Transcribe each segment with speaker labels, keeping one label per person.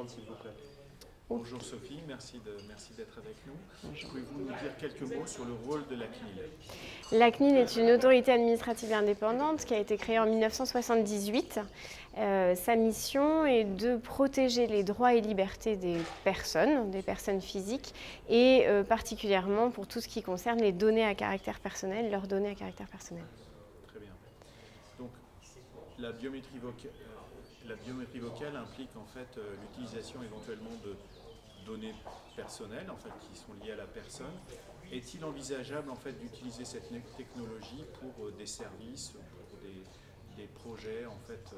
Speaker 1: prendre, s'il vous plaît.
Speaker 2: Bonjour Sophie, merci d'être avec nous. Pouvez-vous nous dire quelques mots sur le rôle de la CNIL?
Speaker 3: La CNIL est une autorité administrative indépendante qui a été créée en 1978. Sa mission est de protéger les droits et libertés des personnes physiques, et particulièrement pour tout ce qui concerne les données à caractère personnel, leurs données à caractère personnel.
Speaker 2: Très bien. Donc, la biométrie vocale implique en fait l'utilisation éventuellement de données personnelles en fait, qui sont liées à la personne. Est-il envisageable en fait d'utiliser cette technologie pour des services, pour des projets en fait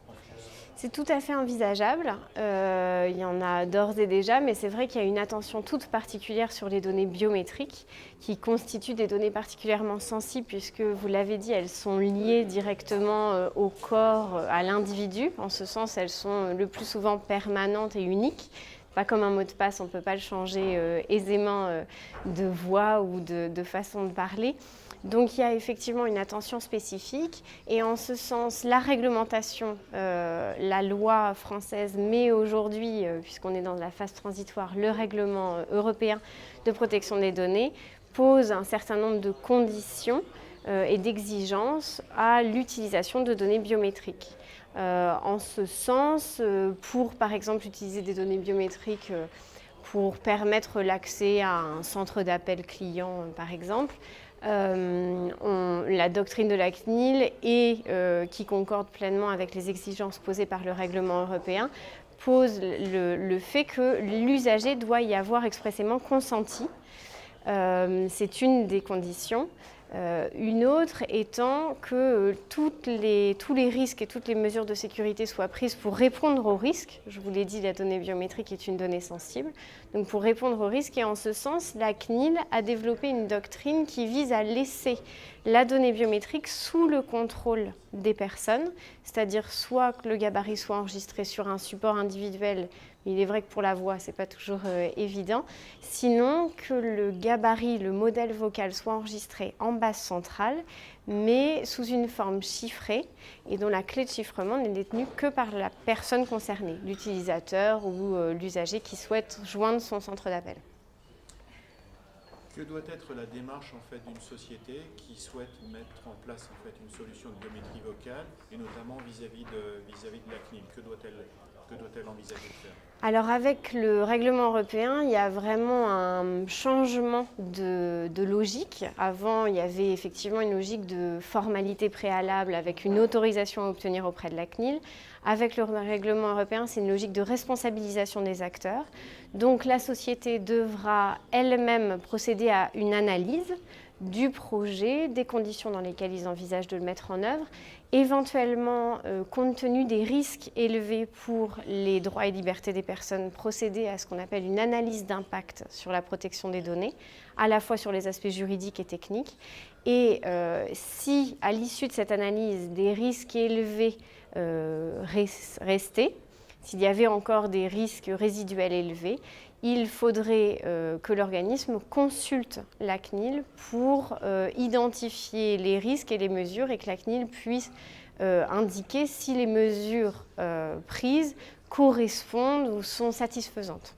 Speaker 2: en France?
Speaker 3: C'est tout à fait envisageable. Il y en a d'ores et déjà, mais c'est vrai qu'il y a une attention toute particulière sur les données biométriques qui constituent des données particulièrement sensibles puisque, vous l'avez dit, elles sont liées directement au corps, à l'individu. En ce sens, elles sont le plus souvent permanentes et uniques. Pas comme un mot de passe, on ne peut pas le changer aisément de voix ou de façon de parler. Donc il y a effectivement une attention spécifique et en ce sens, la réglementation, la loi française, mais aujourd'hui, puisqu'on est dans la phase transitoire, le règlement européen de protection des données pose un certain nombre de conditions et d'exigences à l'utilisation de données biométriques. En ce sens, pour par exemple utiliser des données biométriques pour permettre l'accès à un centre d'appel client par exemple, la doctrine de la CNIL qui concorde pleinement avec les exigences posées par le règlement européen pose le fait que l'usager doit y avoir expressément consenti. C'est une des conditions. Une autre étant que tous les risques et toutes les mesures de sécurité soient prises pour répondre aux risques. Je vous l'ai dit, la donnée biométrique est une donnée sensible. Donc pour répondre aux risques, et en ce sens, la CNIL a développé une doctrine qui vise à laisser la donnée biométrique sous le contrôle des personnes, c'est-à-dire soit que le gabarit soit enregistré sur un support individuel. Il est vrai que pour la voix, ce n'est pas toujours évident. Sinon, que le gabarit, le modèle vocal soit enregistré en base centrale, mais sous une forme chiffrée et dont la clé de chiffrement n'est détenue que par la personne concernée, l'utilisateur ou l'usager qui souhaite joindre son centre d'appel.
Speaker 2: Que doit être la démarche en fait, d'une société qui souhaite mettre en place en fait, une solution de biométrie vocale, et notamment vis-à-vis de la CNIL? Que doit-elle envisager de faire?
Speaker 3: Alors avec le règlement européen, il y a vraiment un changement de logique. Avant, il y avait effectivement une logique de formalité préalable avec une autorisation à obtenir auprès de la CNIL. Avec le règlement européen, c'est une logique de responsabilisation des acteurs. Donc la société devra elle-même procéder à une analyse du projet, des conditions dans lesquelles ils envisagent de le mettre en œuvre, éventuellement, compte tenu des risques élevés pour les droits et libertés des personnes, procéder à ce qu'on appelle une analyse d'impact sur la protection des données, à la fois sur les aspects juridiques et techniques. Et si, à l'issue de cette analyse, des risques élevés restaient, s'il y avait encore des risques résiduels élevés, il faudrait que l'organisme consulte la CNIL pour identifier les risques et les mesures et que la CNIL puisse indiquer si les mesures prises correspondent ou sont satisfaisantes.